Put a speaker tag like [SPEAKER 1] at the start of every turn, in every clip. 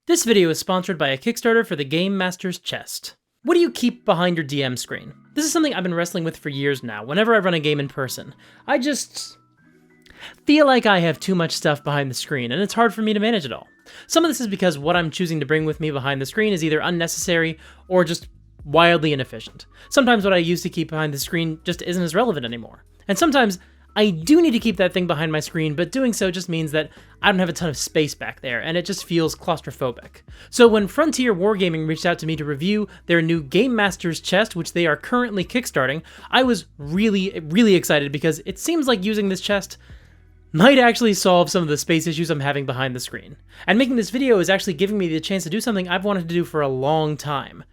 [SPEAKER 1] This video is sponsored by a Kickstarter for the Gamemaster's chest. What do you keep behind your DM screen? This is something I've been wrestling with for years now, whenever I run a game in person. I just feel like I have too much stuff behind the screen, and it's hard for me to manage it all. Some of this is because what I'm choosing to bring with me behind the screen is either unnecessary or just wildly inefficient. Sometimes what I used to keep behind the screen just isn't as relevant anymore. And sometimes I do need to keep that thing behind my screen, but doing so just means that I don't have a ton of space back there, and it just feels claustrophobic. So when Frontier Wargaming reached out to me to review their new Gamemaster's chest, which they are currently kickstarting, I was really excited because it seems like using this chest might actually solve some of the space issues I'm having behind the screen. And making this video is actually giving me the chance to do something I've wanted to do for a long time.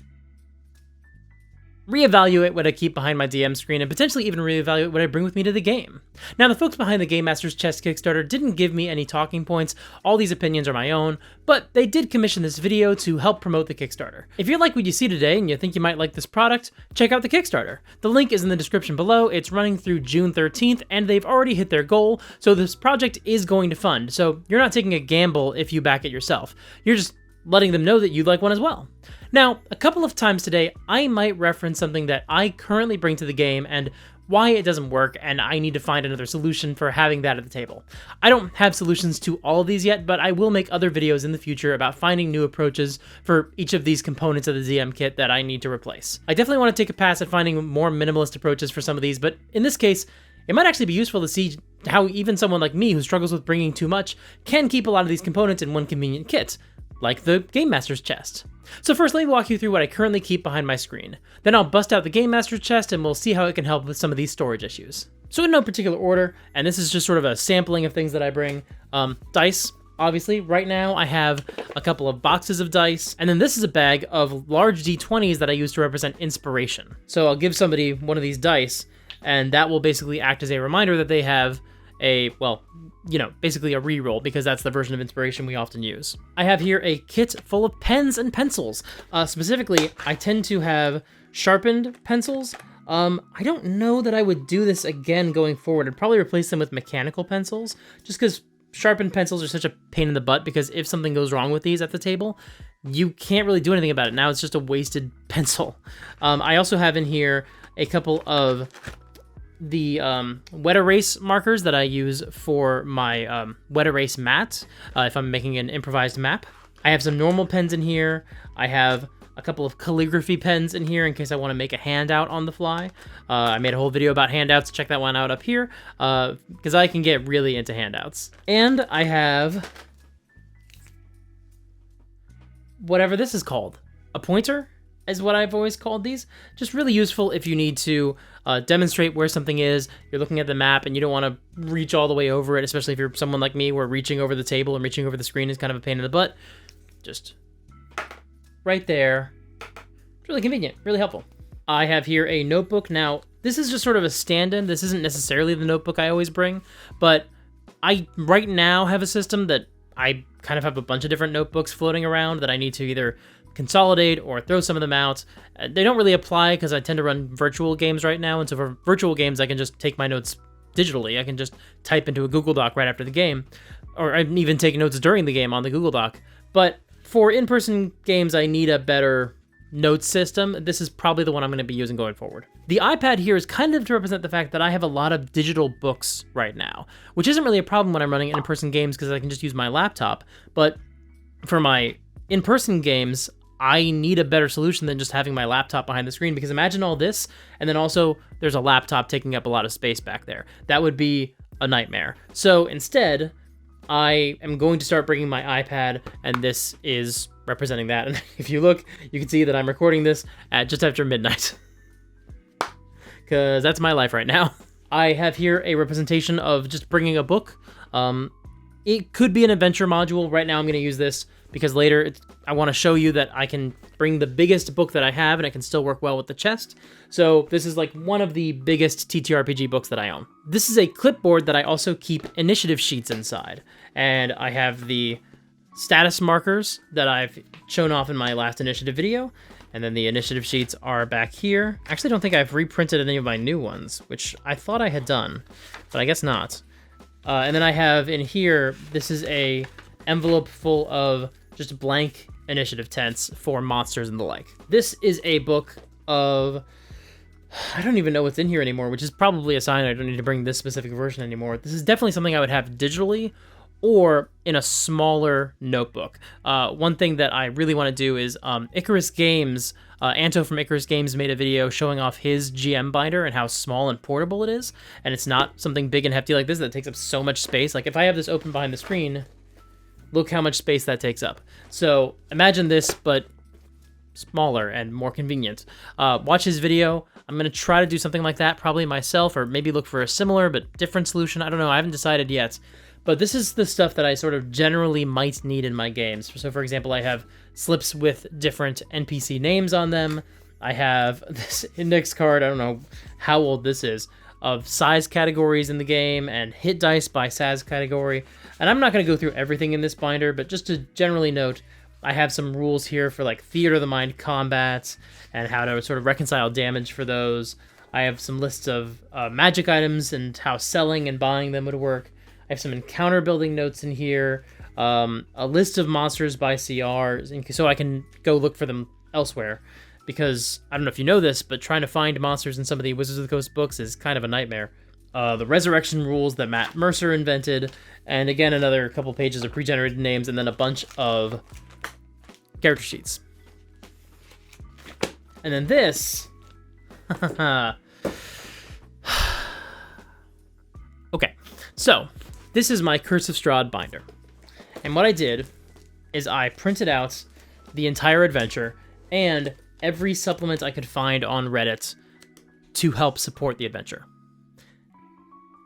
[SPEAKER 1] Reevaluate what I keep behind my DM screen, and potentially even reevaluate what I bring with me to the game. Now, the folks behind the Gamemaster's chest Kickstarter didn't give me any talking points. All these opinions are my own, but they did commission this video to help promote the Kickstarter. If you like what you see today and you think you might like this product, check out the Kickstarter. The link is in the description below. It's running through June 13th, and they've already hit their goal, so this project is going to fund. So you're not taking a gamble if you back it yourself. You're just letting them know that you'd like one as well. Now, a couple of times today, I might reference something that I currently bring to the game and why it doesn't work, and I need to find another solution for having that at the table. I don't have solutions to all of these yet, but I will make other videos in the future about finding new approaches for each of these components of the DM kit that I need to replace. I definitely want to take a pass at finding more minimalist approaches for some of these, but in this case, it might actually be useful to see how even someone like me who struggles with bringing too much can keep a lot of these components in one convenient kit, like the Gamemaster's chest. So first, let me walk you through what I currently keep behind my screen. Then I'll bust out the Gamemaster's chest and we'll see how it can help with some of these storage issues. So in no particular order, and this is just sort of a sampling of things that I bring. Dice, obviously. Right now I have a couple of boxes of dice, and then this is a bag of large D20s that I use to represent inspiration. So I'll give somebody one of these dice, and that will basically act as a reminder that they have a, well, you know, basically a reroll, because that's the version of inspiration we often use. I have here a kit full of pens and pencils. Specifically, I tend to have sharpened pencils. I don't know that I would do this again going forward. I'd probably replace them with mechanical pencils, just because sharpened pencils are such a pain in the butt, because if something goes wrong with these at the table, you can't really do anything about it. Now it's just a wasted pencil. I also have in here a couple of the wet erase markers that I use for my wet erase mat if I'm making an improvised map. I have some normal pens in here. I have a couple of calligraphy pens in here in case I want to make a handout on the fly. I made a whole video about handouts. Check that one out up here because I can get really into handouts. And I have whatever this is called. A pointer is what I've always called these. Just really useful if you need to demonstrate where something is. You're looking at the map and you don't want to reach all the way over it, especially if you're someone like me where reaching over the table and reaching over the screen is kind of a pain in the butt. Just right there. It's really convenient, really helpful. I have here a notebook. Now, this is just sort of a stand-in. This isn't necessarily the notebook I always bring, but I right now have a system that I kind of have a bunch of different notebooks floating around that I need to either consolidate or throw some of them out. They don't really apply because I tend to run virtual games right now, and so for virtual games I can just take my notes digitally. I can just type into a Google Doc right after the game, or I can even take notes during the game on the Google Doc. But for in-person games I need a better notes system. This is probably the one I'm going to be using going forward. The iPad here is kind of to represent the fact that I have a lot of digital books right now, which isn't really a problem when I'm running in-person games because I can just use my laptop, but for my in-person games I need a better solution than just having my laptop behind the screen, because imagine all this, and then also there's a laptop taking up a lot of space back there. That would be a nightmare. So instead, I am going to start bringing my iPad, and this is representing that. And if you look, you can see that I'm recording this at just after midnight, because that's my life right now. I have here a representation of just bringing a book. It could be an adventure module. Right now I'm going to use this because later I want to show you that I can bring the biggest book that I have and it can still work well with the chest. So this is like one of the biggest TTRPG books that I own. This is a clipboard that I also keep initiative sheets inside. And I have the status markers that I've shown off in my last initiative video. And then the initiative sheets are back here. I actually don't think I've reprinted any of my new ones, which I thought I had done, but I guess not. And then I have in here, this is a envelope full of just blank initiative tents for monsters and the like. This is a book of... I don't even know what's in here anymore, which is probably a sign I don't need to bring this specific version anymore. This is definitely something I would have digitally or in a smaller notebook. One thing that I really want to do is Icarus Games, Anto from Icarus Games made a video showing off his GM binder and how small and portable it is, and it's not something big and hefty like this that takes up so much space. Like if I have this open behind the screen, look how much space that takes up. So imagine this, but smaller and more convenient. Watch his video. I'm going to try to do something like that, probably myself, or maybe look for a similar but different solution. I don't know. I haven't decided yet. But this is the stuff that I sort of generally might need in my games. So for example, I have slips with different NPC names on them. I have this index card, I don't know how old this is, of size categories in the game and hit dice by size category. And I'm not going to go through everything in this binder, but just to generally note, I have some rules here for like theater of the mind combats and how to sort of reconcile damage for those. I have some lists of magic items and how selling and buying them would work. I have some encounter building notes in here, a list of monsters by CR, so I can go look for them elsewhere. Because, I don't know if you know this, but trying to find monsters in some of the Wizards of the Coast books is kind of a nightmare. The resurrection rules that Matt Mercer invented, and again, another couple pages of pre-generated names, and then a bunch of character sheets. And then this... Okay, so... This is my Curse of Strahd binder. And what I did is I printed out the entire adventure and every supplement I could find on Reddit to help support the adventure.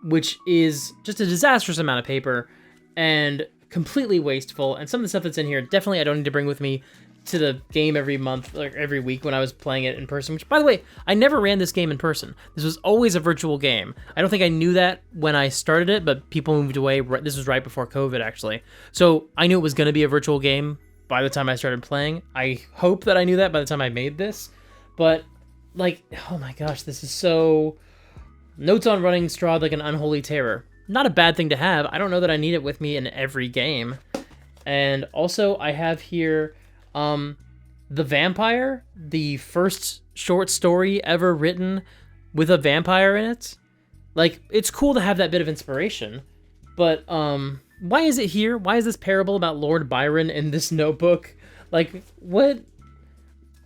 [SPEAKER 1] Which is just a disastrous amount of paper and completely wasteful. And some of the stuff that's in here, definitely I don't need to bring with me to the game every month or every week when I was playing it in person, which, by the way, I never ran this game in person. This was always a virtual game. I don't think I knew that when I started it, but people moved away. This was right before COVID, actually. So I knew it was going to be a virtual game by the time I started playing. I hope that I knew that by the time I made this. But, like, oh my gosh, this is so... Notes on running Strahd like an unholy terror. Not a bad thing to have. I don't know that I need it with me in every game. And also, I have here... The Vampire, the first short story ever written with a vampire in it. Like, it's cool to have that bit of inspiration, but, why is it here? Why is this parable about Lord Byron in this notebook? Like, what?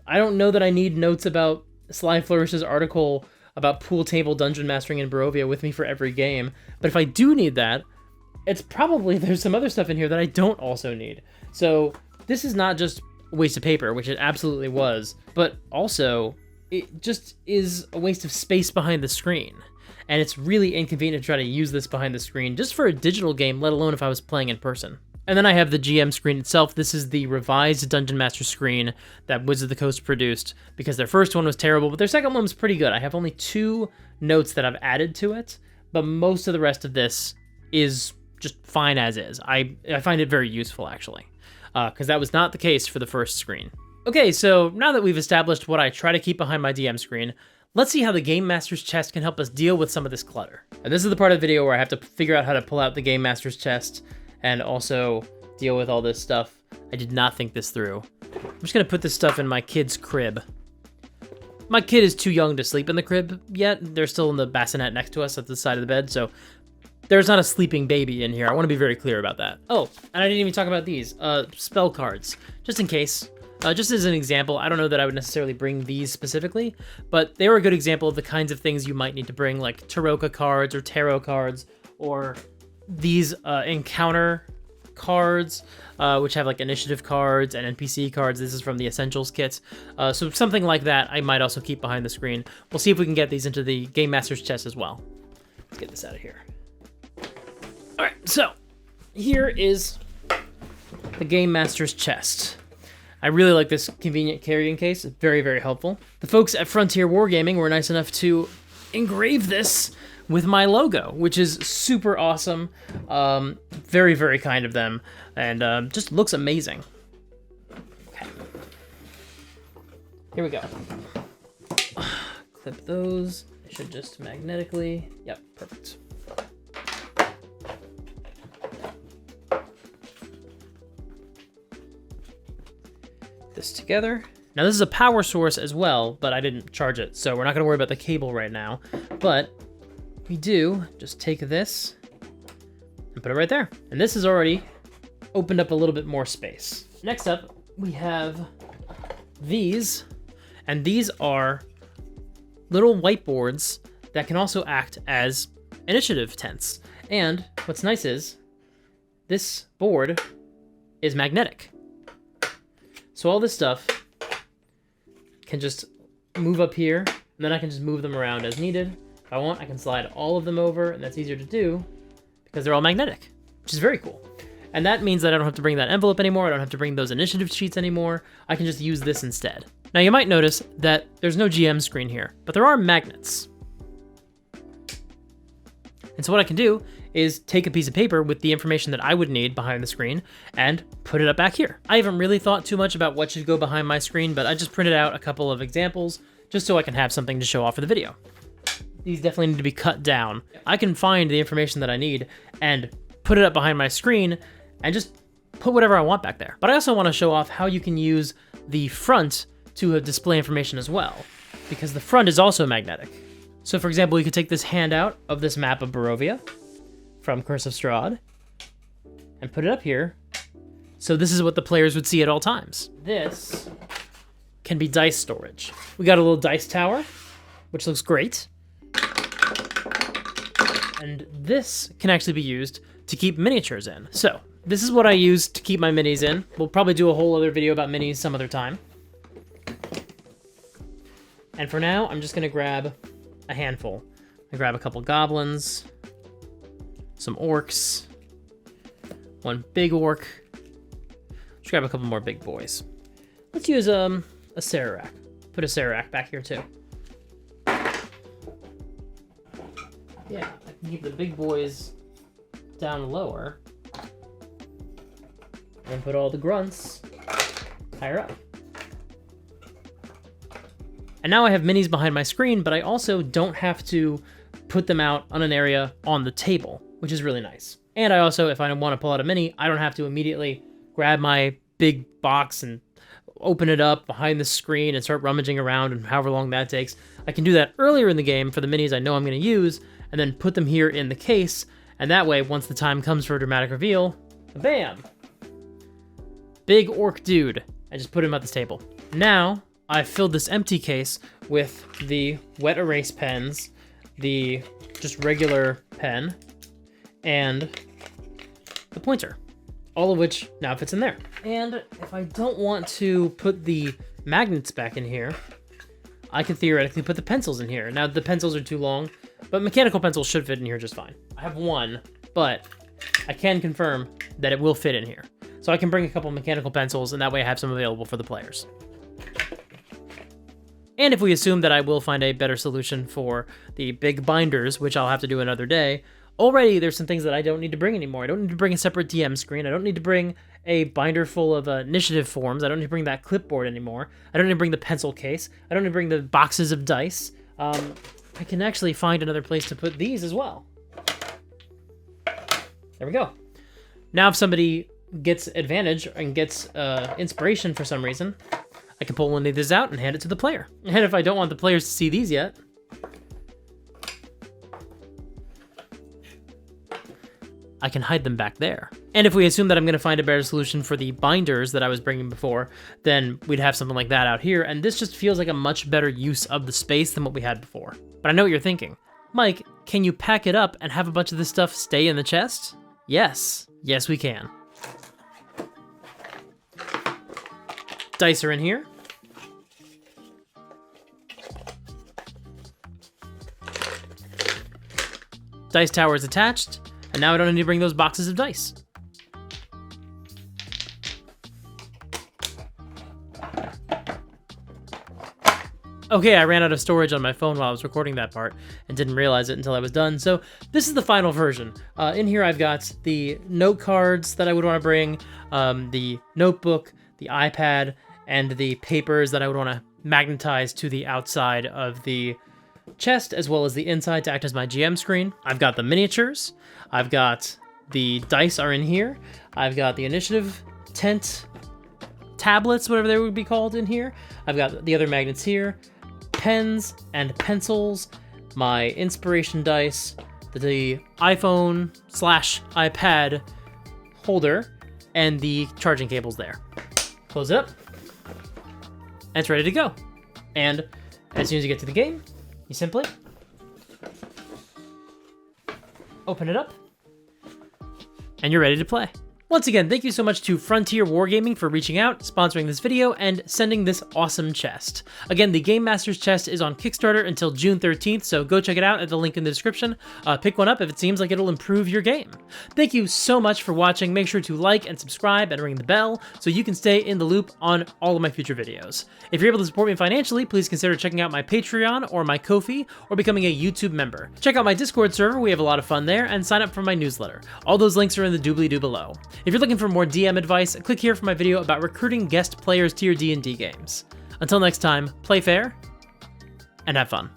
[SPEAKER 1] I don't know that I need notes about Sly Flourish's article about pool table dungeon mastering in Barovia with me for every game, but if I do need that, it's probably, there's some other stuff in here that I don't also need. So, this is not just waste of paper, which it absolutely was, but also it just is a waste of space behind the screen. And it's really inconvenient to try to use this behind the screen just for a digital game, let alone if I was playing in person. And then I have the GM screen itself. This is the revised Dungeon Master screen that Wizards of the Coast produced because their first one was terrible, but their second one was pretty good. I have only 2 notes that I've added to it, but most of the rest of this is just fine as is. I find it very useful, actually. Because that was not the case for the first screen. Okay, so now that we've established what I try to keep behind my DM screen, let's see how the Game Master's chest can help us deal with some of this clutter. And this is the part of the video where I have to figure out how to pull out the Game Master's chest and also deal with all this stuff. I did not think this through. I'm just gonna put this stuff in my kid's crib. My kid is too young to sleep in the crib yet. They're still in the bassinet next to us at the side of the bed, so there's not a sleeping baby in here. I want to be very clear about that. Oh, and I didn't even talk about these. Spell cards, just in case. Just as an example, I don't know that I would necessarily bring these specifically, but they were a good example of the kinds of things you might need to bring, like Taroka cards or tarot cards, or these encounter cards, which have like initiative cards and NPC cards. This is from the Essentials kit. So something like that I might also keep behind the screen. We'll see if we can get these into the Game Master's chest as well. Let's get this out of here. All right, so here is the Game Master's chest. I really like this convenient carrying case. It's very, very helpful. The folks at Frontier Wargaming were nice enough to engrave this with my logo, which is super awesome. Very, very kind of them, and just looks amazing. Okay. Here we go. Clip those. They should just magnetically. Yep, perfect. this together. Now this is a power source as well, but I didn't charge it, so we're not gonna worry about the cable right now. But we do just take this and put it right there. And this has already opened up a little bit more space. Next up, we have these, and these are little whiteboards that can also act as initiative tents. And what's nice is this board is magnetic. So all this stuff can just move up here, and then I can just move them around as needed. If I want, I can slide all of them over, and that's easier to do because they're all magnetic, which is very cool. And that means that I don't have to bring that envelope anymore. I don't have to bring those initiative sheets anymore. I can just use this instead. Now you might notice that there's no GM screen here, but there are magnets. And so what I can do is take a piece of paper with the information that I would need behind the screen and put it up back here. I haven't really thought too much about what should go behind my screen, but I just printed out a couple of examples just so I can have something to show off for the video. These definitely need to be cut down. I can find the information that I need and put it up behind my screen and just put whatever I want back there. But I also want to show off how you can use the front to display information as well, because the front is also magnetic. So for example, you could take this handout of this map of Barovia from Curse of Strahd and put it up here. So this is what the players would see at all times. This can be dice storage. We got a little dice tower, which looks great. And this can actually be used to keep miniatures in. So this is what I use to keep my minis in. We'll probably do a whole other video about minis some other time. And for now, I'm just gonna grab a handful. I grab a couple goblins, some orcs, one big orc. Let's grab a couple more big boys. Let's use a Sararak. Put a Sararak back here too. Yeah, I can keep the big boys down lower and put all the grunts higher up. And now I have minis behind my screen, but I also don't have to put them out on an area on the table, which is really nice. And I also, if I want to pull out a mini, I don't have to immediately grab my big box and open it up behind the screen and start rummaging around and however long that takes. I can do that earlier in the game for the minis I know I'm going to use, and then put them here in the case, and that way, once the time comes for a dramatic reveal, bam! Big orc dude. I just put him at this table. Now, I've filled this empty case with the wet erase pens, the just regular pen, and the pointer, all of which now fits in there. And if I don't want to put the magnets back in here, I can theoretically put the pencils in here. Now the pencils are too long, but mechanical pencils should fit in here just fine. I have one, but I can confirm that it will fit in here. So I can bring a couple mechanical pencils, and that way I have some available for the players. And if we assume that I will find a better solution for the big binders, which I'll have to do another day, already there's some things that I don't need to bring anymore. I don't need to bring a separate DM screen. I don't need to bring a binder full of initiative forms. I don't need to bring that clipboard anymore. I don't need to bring the pencil case. I don't need to bring the boxes of dice. I can actually find another place to put these as well. There we go. Now if somebody gets advantage and gets inspiration for some reason, I can pull one of these out and hand it to the player. And if I don't want the players to see these yet, I can hide them back there. And if we assume that I'm going to find a better solution for the binders that I was bringing before, then we'd have something like that out here, and this just feels like a much better use of the space than what we had before. But I know what you're thinking. Mike, can you pack it up and have a bunch of this stuff stay in the chest? Yes. Yes, we can. Dice are in here. Dice tower is attached, and now I don't need to bring those boxes of dice. Okay, I ran out of storage on my phone while I was recording that part and didn't realize it until I was done. So this is the final version. In here I've got the note cards that I would want to bring, the notebook, the iPad, and the papers that I would want to magnetize to the outside of the chest as well as the inside to act as my GM screen. I've got the miniatures. I've got the dice are in here. I've got the initiative tent tablets, whatever they would be called in here. I've got the other magnets here, pens and pencils, my inspiration dice, the iPhone/iPad holder, and the charging cables there. Close it up, and it's ready to go. And as soon as you get to the game, you simply open it up, and you're ready to play. Once again, thank you so much to Frontier Wargaming for reaching out, sponsoring this video, and sending this awesome chest. Again, the Gamemaster's chest is on Kickstarter until June 13th, so go check it out at the link in the description. Pick one up if it seems like it'll improve your game. Thank you so much for watching. Make sure to like and subscribe and ring the bell so you can stay in the loop on all of my future videos. If you're able to support me financially, please consider checking out my Patreon or my Ko-fi, or becoming a YouTube member. Check out my Discord server, we have a lot of fun there, and sign up for my newsletter. All those links are in the doobly-doo below. If you're looking for more DM advice, click here for my video about recruiting guest players to your D&D games. Until next time, play fair and have fun.